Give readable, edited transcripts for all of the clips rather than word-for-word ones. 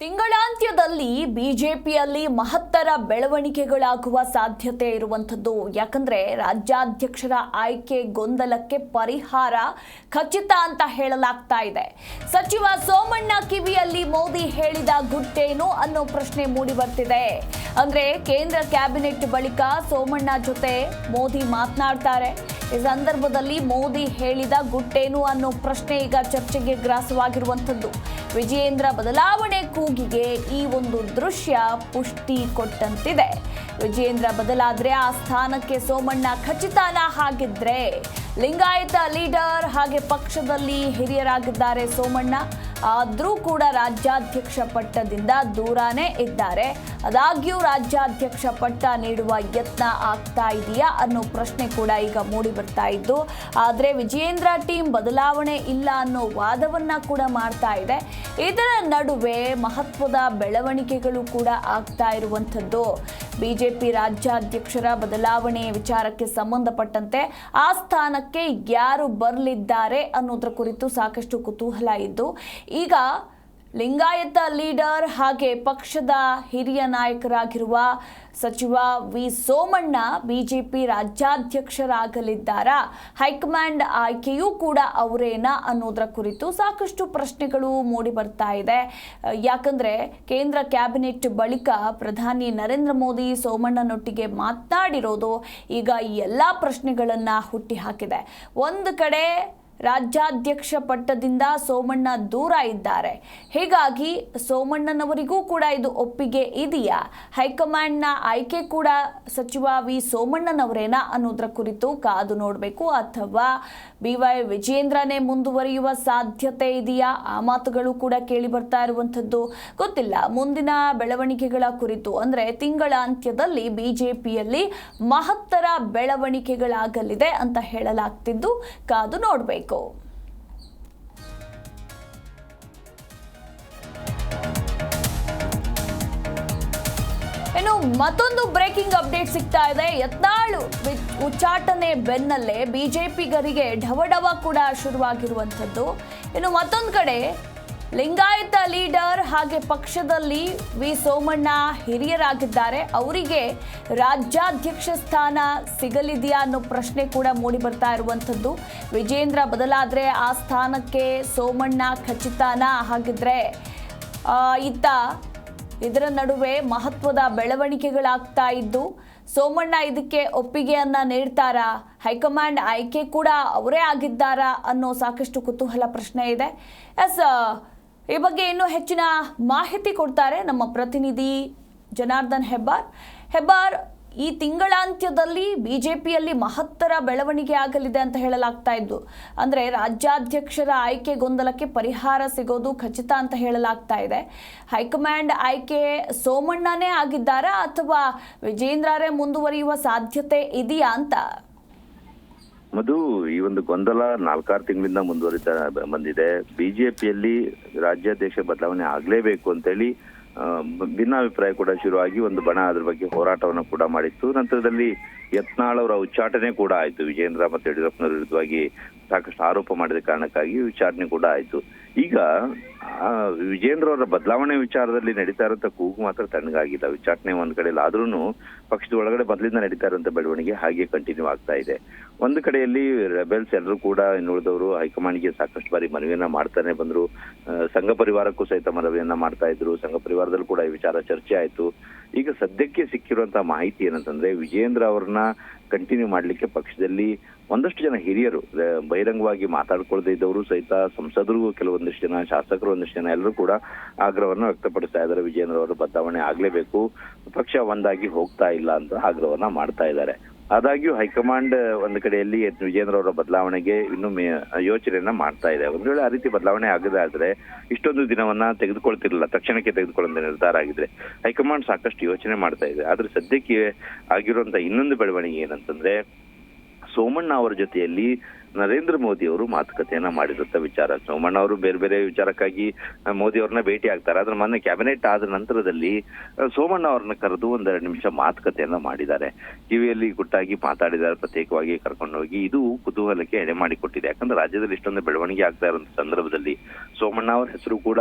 ತಿಂಗಳಾಂತ್ಯದಲ್ಲಿ ಬಿಜೆಪಿಯಲ್ಲಿ ಮಹತ್ತರ ಬೆಳವಣಿಗೆಗಳಾಗುವ ಸಾಧ್ಯತೆ ಇರುವಂಥದ್ದು. ಯಾಕಂದ್ರೆ ರಾಜ್ಯಾಧ್ಯಕ್ಷರ ಆಯ್ಕೆ ಗೊಂದಲಕ್ಕೆ ಪರಿಹಾರ ಖಚಿತ ಅಂತ ಹೇಳಲಾಗ್ತಾ ಇದೆ. ಸಚಿವ ಸೋಮಣ್ಣ ಕಿವಿಯಲ್ಲಿ ಮೋದಿ ಹೇಳಿದ ಗುಟ್ಟೇನು ಅನ್ನೋ ಪ್ರಶ್ನೆ ಮೂಡಿ ಬರ್ತಿದೆ. ಅಂದ್ರೆ ಕೇಂದ್ರ ಕ್ಯಾಬಿನೆಟ್ ಬಳಿಕ ಸೋಮಣ್ಣ ಜೊತೆ ಮೋದಿ ಮಾತನಾಡ್ತಾರೆ. ಈ ಸಂದರ್ಭದಲ್ಲಿ ಮೋದಿ ಹೇಳಿದ ಗುಟ್ಟೇನು ಅನ್ನೋ ಪ್ರಶ್ನೆ ಈಗ ಚರ್ಚೆಗೆ ಗ್ರಾಸವಾಗಿರುವಂಥದ್ದು. ವಿಜಯೇಂದ್ರ ಬದಲಾವಣೆ ಕೂಗಿಗೆ ಈ ಒಂದು ದೃಶ್ಯ ಪುಷ್ಟಿ ಕೊಟ್ಟಂತಿದೆ. ವಿಜಯೇಂದ್ರ ಬದಲಾದ್ರೆ ಆ ಸ್ಥಾನಕ್ಕೆ ಸೋಮಣ್ಣ ಖಚಿತನಾ? ಹಾಗಿದ್ರೆ ಲಿಂಗಾಯತ ಲೀಡರ್ ಹಾಗೆ ಪಕ್ಷದಲ್ಲಿ ಹಿರಿಯರಾಗಿದ್ದಾರೆ ಸೋಮಣ್ಣ, ಆದ್ರೂ ಕೂಡ ರಾಜ್ಯಾಧ್ಯಕ್ಷ ಪಟ್ಟದಿಂದ ದೂರಾನೇ ಇದ್ದಾರೆ. ಆದಾಗ್ಯೂ ರಾಜ್ಯಾಧ್ಯಕ್ಷ ಪಟ್ಟ ನೀಡುವ ಯತ್ನ ಆಗ್ತಾ ಇದೆಯಾ ಅನ್ನೋ ಪ್ರಶ್ನೆ ಕೂಡ ಈಗ ಮೂಡಿ ಬರ್ತಾ ಇದ್ದು, ಆದ್ರೆ ವಿಜಯೇಂದ್ರ ಟೀಮ್ ಬದಲಾವಣೆ ಇಲ್ಲ ಅನ್ನೋ ವಾದವನ್ನ ಕೂಡ ಮಾಡ್ತಾ ಇದೆ. ಇದರ ನಡುವೆ ಮಹತ್ವದ ಬೆಳವಣಿಗೆಗಳು ಕೂಡ ಆಗ್ತಾ ಇರುವಂಥದ್ದು. ಬಿಜೆಪಿ ರಾಜ್ಯಾಧ್ಯಕ್ಷರ ಬದಲಾವಣೆ ವಿಚಾರಕ್ಕೆ ಸಂಬಂಧಪಟ್ಟಂತೆ ಆ ಸ್ಥಾನಕ್ಕೆ ಯಾರು ಬರಲಿದ್ದಾರೆ ಅನ್ನೋದ್ರ ಕುರಿತು ಸಾಕಷ್ಟು ಕುತೂಹಲ ಇದ್ದು, ಈಗ ಲಿಂಗಾಯತ ಲೀಡರ್ ಹಾಗೆ ಪಕ್ಷದ ಹಿರಿಯ ನಾಯಕರಾಗಿರುವ ಸಚಿವ ವಿ ಸೋಮಣ್ಣ ಬಿಜೆಪಿ ರಾಜ್ಯಾಧ್ಯಕ್ಷರಾಗಲಿದ್ದಾರಾ? ಹೈಕಮಾಂಡ್ ಆಯ್ಕೆಯೂ ಕೂಡ ಅವರೇನಾ ಅನ್ನೋದರ ಕುರಿತು ಸಾಕಷ್ಟು ಪ್ರಶ್ನೆಗಳು ಮೂಡಿ ಬರ್ತಾ ಇದೆ. ಯಾಕಂದ್ರೆ ಕೇಂದ್ರ ಕ್ಯಾಬಿನೆಟ್ ಬಳಿಕ ಪ್ರಧಾನಿ ನರೇಂದ್ರ ಮೋದಿ ಸೋಮಣ್ಣನೊಟ್ಟಿಗೆ ಮಾತನಾಡಿರೋದು ಈಗ ಈ ಎಲ್ಲ ಪ್ರಶ್ನೆಗಳನ್ನ ಹುಟ್ಟಿ ಹಾಕಿದೆ. ಒಂದು ಕಡೆ ರಾಜ್ಯಾಧ್ಯಕ್ಷ ಪಟ್ಟದಿಂದ ಸೋಮಣ್ಣ ದೂರ ಇದ್ದಾರೆ. ಹೀಗಾಗಿ ಸೋಮಣ್ಣನವರಿಗೂ ಕೂಡ ಇದು ಒಪ್ಪಿಗೆ ಇದೆಯಾ? ಹೈಕಮಾಂಡ್ನ ಆಯ್ಕೆ ಕೂಡ ಸಚಿವ ವಿ ಸೋಮಣ್ಣನವರೇನಾ ಅನ್ನೋದ್ರ ಕುರಿತು ಕಾದು ನೋಡಬೇಕು. ಅಥವಾ BY ವಿಜಯೇಂದ್ರನೇ ಮುಂದುವರಿಯುವ ಸಾಧ್ಯತೆ ಇದೆಯಾ? ಆ ಮಾತುಗಳು ಕೂಡ ಕೇಳಿ ಬರ್ತಾ ಇರುವಂಥದ್ದು. ಗೊತ್ತಿಲ್ಲ ಮುಂದಿನ ಬೆಳವಣಿಗೆಗಳ ಕುರಿತು. ಅಂದ್ರೆ ತಿಂಗಳಾಂತ್ಯದಲ್ಲಿ ಬಿಜೆಪಿಯಲ್ಲಿ ಮಹತ್ತರ ಬೆಳವಣಿಗೆಗಳಾಗಲಿದೆ ಅಂತ ಹೇಳಲಾಗ್ತಿದ್ದು ಕಾದು ನೋಡಬೇಕು. ಇನ್ನು ಮತ್ತೊಂದು ಬ್ರೇಕಿಂಗ್ ಅಪ್ಡೇಟ್ ಸಿಗ್ತಾ ಇದೆ. ಯತ್ನಾಳ್ ಉಚ್ಚಾಟನೆ ಬೆನ್ನಲ್ಲೇ ಬಿಜೆಪಿಗರಿಗೆ ಢವಢವ ಕೂಡ ಶುರುವಾಗಿರುವಂಥದ್ದು. ಇನ್ನು ಮತ್ತೊಂದು ಕಡೆ ಲಿಂಗಾಯತ ಲೀಡರ್ ಹಾಗೆ ಪಕ್ಷದಲ್ಲಿ ವಿ ಸೋಮಣ್ಣ ಹಿರಿಯರಾಗಿದ್ದಾರೆ. ಅವರಿಗೆ ರಾಜ್ಯಾಧ್ಯಕ್ಷ ಸ್ಥಾನ ಸಿಗಲಿದೆಯಾ ಅನ್ನೋ ಪ್ರಶ್ನೆ ಕೂಡ ಮೂಡಿ ಬರ್ತಾ ಇರುವಂಥದ್ದು. ವಿಜಯೇಂದ್ರ ಬದಲಾದ್ರೆ ಆ ಸ್ಥಾನಕ್ಕೆ ಸೋಮಣ್ಣ ಖಚಿತನಾ? ಹಾಗಿದ್ರೆ ಇದರ ನಡುವೆ ಮಹತ್ವದ ಬೆಳವಣಿಗೆಗಳಾಗ್ತಾ ಇದ್ದು, ಸೋಮಣ್ಣ ಇದಕ್ಕೆ ಒಪ್ಪಿಗೆಯನ್ನ ನೀಡ್ತಾರಾ? ಹೈಕಮಾಂಡ್ ಆಯ್ಕೆ ಕೂಡ ಅವರೇ ಆಗಿದ್ದಾರಾ ಅನ್ನೋ ಸಾಕಷ್ಟು ಕುತೂಹಲ ಪ್ರಶ್ನೆ ಇದೆ. ಈ ಬಗ್ಗೆ ಇನ್ನೂ ಹೆಚ್ಚಿನ ಮಾಹಿತಿ ಕೊಡ್ತಾರೆ ನಮ್ಮ ಪ್ರತಿನಿಧಿ ಜನಾರ್ದನ್ ಹೆಬ್ಬಾರ್. ಈ ತಿಂಗಳಾಂತ್ಯದಲ್ಲಿ ಬಿಜೆಪಿಯಲ್ಲಿ ಮಹತ್ತರ ಬೆಳವಣಿಗೆ ಆಗಲಿದೆ ಅಂತ ಹೇಳಲಾಗ್ತಾ ಇದ್ದು, ಅಂದ್ರೆ ರಾಜ್ಯಾಧ್ಯಕ್ಷರ ಆಯ್ಕೆ ಗೊಂದಲಕ್ಕೆ ಪರಿಹಾರ ಸಿಗೋದು ಖಚಿತ ಅಂತ ಹೇಳಲಾಗ್ತಾ ಇದೆ. ಹೈಕಮಾಂಡ್ ಆಯ್ಕೆ ಸೋಮಣ್ಣನೇ ಆಗಿದ್ದಾರಾ ಅಥವಾ ವಿಜೇಂದ್ರರೇ ಮುಂದುವರಿಯುವ ಸಾಧ್ಯತೆ ಇದೆಯಾ ಅಂತ? ಮಧು, ಈ ಒಂದು ಗೊಂದಲ 4-6 ತಿಂಗಳಿಂದ ಮುಂದುವರಿತಾ ಬಂದಿದೆ. ಬಿಜೆಪಿಯಲ್ಲಿ ರಾಜ್ಯಾಧ್ಯಕ್ಷ ಬದಲಾವಣೆ ಆಗ್ಲೇಬೇಕು ಅಂತೇಳಿ ಭಿನ್ನಾಭಿಪ್ರಾಯ ಕೂಡ ಶುರುವಾಗಿ ಒಂದು ಬಣ ಅದ್ರ ಬಗ್ಗೆ ಹೋರಾಟವನ್ನು ಕೂಡ ಮಾಡಿತ್ತು. ನಂತರದಲ್ಲಿ ಯತ್ನಾಳ್ ಅವರ ಉಚ್ಚಾಟನೆ ಕೂಡ ಆಯ್ತು. ವಿಜಯೇಂದ್ರ ಮತ್ತು ಯಡಿಯೂರಪ್ಪನವರ ವಿರುದ್ಧವಾಗಿ ಸಾಕಷ್ಟು ಆರೋಪ ಮಾಡಿದ ಕಾರಣಕ್ಕಾಗಿ ವಿಚಾರಣೆ ಕೂಡ ಆಯ್ತು. ಈಗ ವಿಜಯೇಂದ್ರ ಅವರ ಬದಲಾವಣೆ ವಿಚಾರದಲ್ಲಿ ನಡೀತಾ ಇರುವಂತ ಕೂಗು ಮಾತ್ರ ತಣ್ಣಗಾಗಿಲ್ಲ. ವಿಚಾರಣೆ ಒಂದ್ ಕಡೆ ಆದ್ರೂ ಪಕ್ಷದ ಒಳಗಡೆ ಮೊದಲಿಂದ ನಡೀತಾ ಇರುವಂತ ಬೆಳವಣಿಗೆ ಹಾಗೆ ಕಂಟಿನ್ಯೂ ಆಗ್ತಾ ಇದೆ. ಒಂದು ಕಡೆಯಲ್ಲಿ ರೆಬೆಲ್ಸ್ ಎಲ್ಲರೂ ಕೂಡ ಇನ್ನುಳಿದವರು ಹೈಕಮಾಂಡ್ಗೆ ಸಾಕಷ್ಟು ಬಾರಿ ಮನವಿಯನ್ನ ಮಾಡ್ತಾನೆ ಬಂದ್ರು. ಸಂಘ ಪರಿವಾರಕ್ಕೂ ಸಹಿತ ಮನವಿಯನ್ನ ಮಾಡ್ತಾ ಇದ್ರು. ಸಂಘ ಪರಿವಾರದಲ್ಲೂ ಕೂಡ ಈ ವಿಚಾರ ಚರ್ಚೆ ಆಯ್ತು. ಈಗ ಸದ್ಯಕ್ಕೆ ಸಿಕ್ಕಿರುವಂತಹ ಮಾಹಿತಿ ಏನಂತಂದ್ರೆ, ವಿಜಯೇಂದ್ರ ಅವ್ರನ್ನ ಕಂಟಿನ್ಯೂ ಮಾಡ್ಲಿಕ್ಕೆ ಪಕ್ಷದಲ್ಲಿ ಒಂದಷ್ಟು ಜನ ಹಿರಿಯರು ಬಹಿರಂಗವಾಗಿ ಮಾತಾಡ್ಕೊಳ್ದೇ ಇದ್ದವರು ಸಹಿತ, ಸಂಸದರು ಕೆಲವೊಂದಿಷ್ಟು ಜನ, ಶಾಸಕರು ಒಂದಿಷ್ಟು ಜನ ಎಲ್ಲರೂ ಕೂಡ ಆಗ್ರಹವನ್ನು ವ್ಯಕ್ತಪಡಿಸ್ತಾ ಇದ್ದಾರೆ. ವಿಜಯೇಂದ್ರ ಅವರು ಬದಲಾವಣೆ ಆಗ್ಲೇಬೇಕು, ಪಕ್ಷ ಒಂದಾಗಿ ಹೋಗ್ತಾ ಇಲ್ಲ ಅಂತ ಆಗ್ರಹವನ್ನ ಮಾಡ್ತಾ ಇದ್ದಾರೆ. ಆದಾಗ್ಯೂ ಹೈಕಮಾಂಡ್ ಒಂದು ಕಡೆಯಲ್ಲಿ ವಿಜಯೇಂದ್ರ ಅವರ ಬದಲಾವಣೆಗೆ ಇನ್ನೂ ಯೋಚನೆಯನ್ನ ಮಾಡ್ತಾ ಇದೆ. ಒಂದ್ ವೇಳೆ ಆ ರೀತಿ ಬದಲಾವಣೆ ಆಗದೆ ಆದ್ರೆ ಇಷ್ಟೊಂದು ದಿನವನ್ನ ತೆಗೆದುಕೊಳ್ತಿರ್ಲಿಲ್ಲ, ತಕ್ಷಣಕ್ಕೆ ತೆಗೆದುಕೊಳ್ಳುವಂತ ನಿರ್ಧಾರ ಆಗಿದ್ರೆ. ಹೈಕಮಾಂಡ್ ಸಾಕಷ್ಟು ಯೋಚನೆ ಮಾಡ್ತಾ ಇದೆ. ಆದ್ರೆ ಸದ್ಯಕ್ಕೆ ಆಗಿರುವಂತ ಇನ್ನೊಂದು ಬೆಳವಣಿಗೆ ಏನಂತಂದ್ರೆ, ಸೋಮಣ್ಣ ಅವರ ಜೊತೆಯಲ್ಲಿ ನರೇಂದ್ರ ಮೋದಿ ಅವರು ಮಾತುಕತೆಯನ್ನ ಮಾಡಿದಂತ ವಿಚಾರ. ಸೋಮಣ್ಣ ಅವರು ಬೇರೆ ಬೇರೆ ವಿಚಾರಕ್ಕಾಗಿ ಮೋದಿ ಅವ್ರನ್ನ ಭೇಟಿ ಆಗ್ತಾರೆ. ಆದ್ರೆ ಮೊನ್ನೆ ಕ್ಯಾಬಿನೆಟ್ ಆದ ನಂತರದಲ್ಲಿ ಸೋಮಣ್ಣ ಅವ್ರನ್ನ ಕರೆದು 1-2 ನಿಮಿಷ ಮಾತುಕತೆಯನ್ನ ಮಾಡಿದ್ದಾರೆ. ಕಿವಿಯಲ್ಲಿ ಗುಟ್ಟಾಗಿ ಮಾತಾಡಿದ್ದಾರೆ, ಪ್ರತ್ಯೇಕವಾಗಿ ಕರ್ಕೊಂಡೋಗಿ. ಇದು ಕುತೂಹಲಕ್ಕೆ ಎಡೆ ಮಾಡಿಕೊಟ್ಟಿದೆ. ಯಾಕಂದ್ರೆ ರಾಜ್ಯದಲ್ಲಿ ಇಷ್ಟೊಂದು ಬೆಳವಣಿಗೆ ಆಗ್ತಾ ಇರುವಂತ ಸಂದರ್ಭದಲ್ಲಿ ಸೋಮಣ್ಣ ಅವರ ಹೆಸರು ಕೂಡ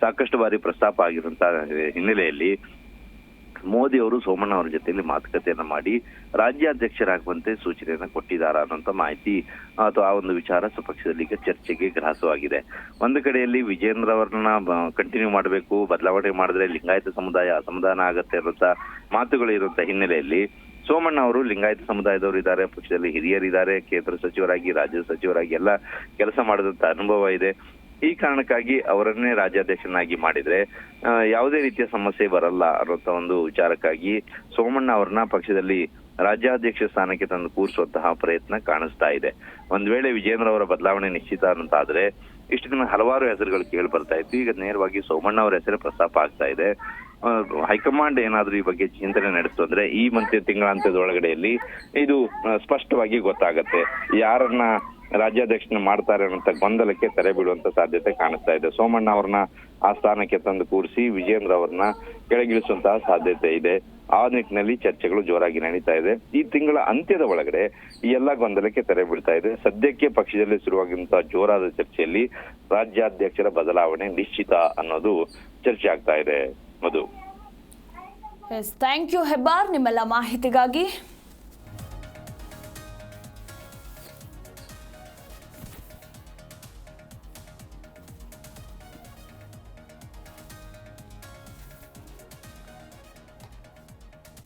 ಸಾಕಷ್ಟು ಬಾರಿ ಪ್ರಸ್ತಾಪ ಆಗಿರುವಂತ ಹಿನ್ನೆಲೆಯಲ್ಲಿ ಮೋದಿ ಅವರು ಸೋಮಣ್ಣ ಅವರ ಜೊತೆಯಲ್ಲಿ ಮಾತುಕತೆಯನ್ನ ಮಾಡಿ ರಾಜ್ಯಾಧ್ಯಕ್ಷರಾಗುವಂತೆ ಸೂಚನೆಯನ್ನ ಕೊಟ್ಟಿದ್ದಾರ ಅನ್ನೋಂಥ ಮಾಹಿತಿ ಅಥವಾ ಆ ಒಂದು ವಿಚಾರ ಪಕ್ಷದಲ್ಲಿ ಈಗ ಚರ್ಚೆಗೆ ಗ್ರಾಸವಾಗಿದೆ. ಒಂದು ಕಡೆಯಲ್ಲಿ ವಿಜೇಂದ್ರ ಅವರನ್ನ ಕಂಟಿನ್ಯೂ ಮಾಡಬೇಕು, ಬದಲಾವಣೆ ಮಾಡಿದ್ರೆ ಲಿಂಗಾಯತ ಸಮುದಾಯ ಅಸಮಾಧಾನ ಆಗತ್ತೆ ಅನ್ನೋಂಥ ಮಾತುಗಳು ಇರುವಂತ ಹಿನ್ನೆಲೆಯಲ್ಲಿ ಸೋಮಣ್ಣ ಅವರು ಲಿಂಗಾಯತ ಸಮುದಾಯದವರು ಇದ್ದಾರೆ, ಪಕ್ಷದಲ್ಲಿ ಹಿರಿಯರಿದ್ದಾರೆ, ಕೇಂದ್ರ ಸಚಿವರಾಗಿ ರಾಜ್ಯ ಸಚಿವರಾಗಿ ಎಲ್ಲ ಕೆಲಸ ಮಾಡಿದಂತ ಅನುಭವ ಇದೆ. ಈ ಕಾರಣಕ್ಕಾಗಿ ಅವರನ್ನೇ ರಾಜ್ಯಾಧ್ಯಕ್ಷನಾಗಿ ಮಾಡಿದ್ರೆ ಯಾವುದೇ ರೀತಿಯ ಸಮಸ್ಯೆ ಬರಲ್ಲ ಅನ್ನೋಂಥ ಒಂದು ವಿಚಾರಕ್ಕಾಗಿ ಸೋಮಣ್ಣ ಅವ್ರನ್ನ ಪಕ್ಷದಲ್ಲಿ ರಾಜ್ಯಾಧ್ಯಕ್ಷ ಸ್ಥಾನಕ್ಕೆ ತಂದು ಕೂರಿಸುವಂತಹ ಪ್ರಯತ್ನ ಕಾಣಿಸ್ತಾ ಇದೆ. ಒಂದ್ ವೇಳೆ ವಿಜೇಂದ್ರ ಅವರ ಬದಲಾವಣೆ ನಿಶ್ಚಿತ ಅನ್ನೋದಾದ್ರೆ ಇಷ್ಟು ದಿನ ಹಲವಾರು ಹೆಸರುಗಳು ಕೇಳಿ ಬರ್ತಾ ಇತ್ತು. ಈಗ ನೇರವಾಗಿ ಸೋಮಣ್ಣ ಅವರ ಹೆಸರು ಪ್ರಸ್ತಾಪ ಆಗ್ತಾ ಇದೆ. ಹೈಕಮಾಂಡ್ ಏನಾದ್ರೂ ಈ ಬಗ್ಗೆ ಚಿಂತನೆ ನಡೆಸ್ತು ಅಂದ್ರೆ ಈ ತಿಂಗಳಾಂತ್ಯದೊಳಗಡೆಯಲ್ಲಿ ಇದು ಸ್ಪಷ್ಟವಾಗಿ ಗೊತ್ತಾಗತ್ತೆ. ಯಾರನ್ನ ರಾಜ್ಯಾಧ್ಯಕ್ಷನ ಮಾಡ್ತಾರೆ ಅನ್ನೋ ಗೊಂದಲಕ್ಕೆ ತೆರೆ ಬೀಳುವಂತ ಸಾಧ್ಯತೆ ಕಾಣಿಸ್ತಾ ಇದೆ. ಸೋಮಣ್ಣ ಅವ್ರನ್ನ ಆ ಸ್ಥಾನಕ್ಕೆ ತಂದು ಕೂರಿಸಿ ವಿಜೇಂದ್ರ ಅವ್ರನ್ನ ಕೆಳಗಿಳಿಸುವಂತಹ ಸಾಧ್ಯತೆ ಇದೆ. ಆ ನಿಟ್ಟಿನಲ್ಲಿ ಚರ್ಚೆಗಳು ಜೋರಾಗಿ ನಡೀತಾ ಇದೆ. ಈ ತಿಂಗಳ ಅಂತ್ಯದ ಒಳಗಡೆ ಈ ಎಲ್ಲಾ ಗೊಂದಲಕ್ಕೆ ತೆರೆ ಬೀಳ್ತಾ ಇದೆ. ಸದ್ಯಕ್ಕೆ ಪಕ್ಷದಲ್ಲಿ ಶುರುವಾಗಿರುವಂತಹ ಜೋರಾದ ಚರ್ಚೆಯಲ್ಲಿ ರಾಜ್ಯಾಧ್ಯಕ್ಷರ ಬದಲಾವಣೆ ನಿಶ್ಚಿತ ಅನ್ನೋದು ಚರ್ಚೆ ಆಗ್ತಾ ಇದೆ. ಮಧು. ಥ್ಯಾಂಕ್ ಯು ಹೆಬ್ಬಾರ್ ನಿಮ್ಮೆಲ್ಲ ಮಾಹಿತಿಗಾಗಿ.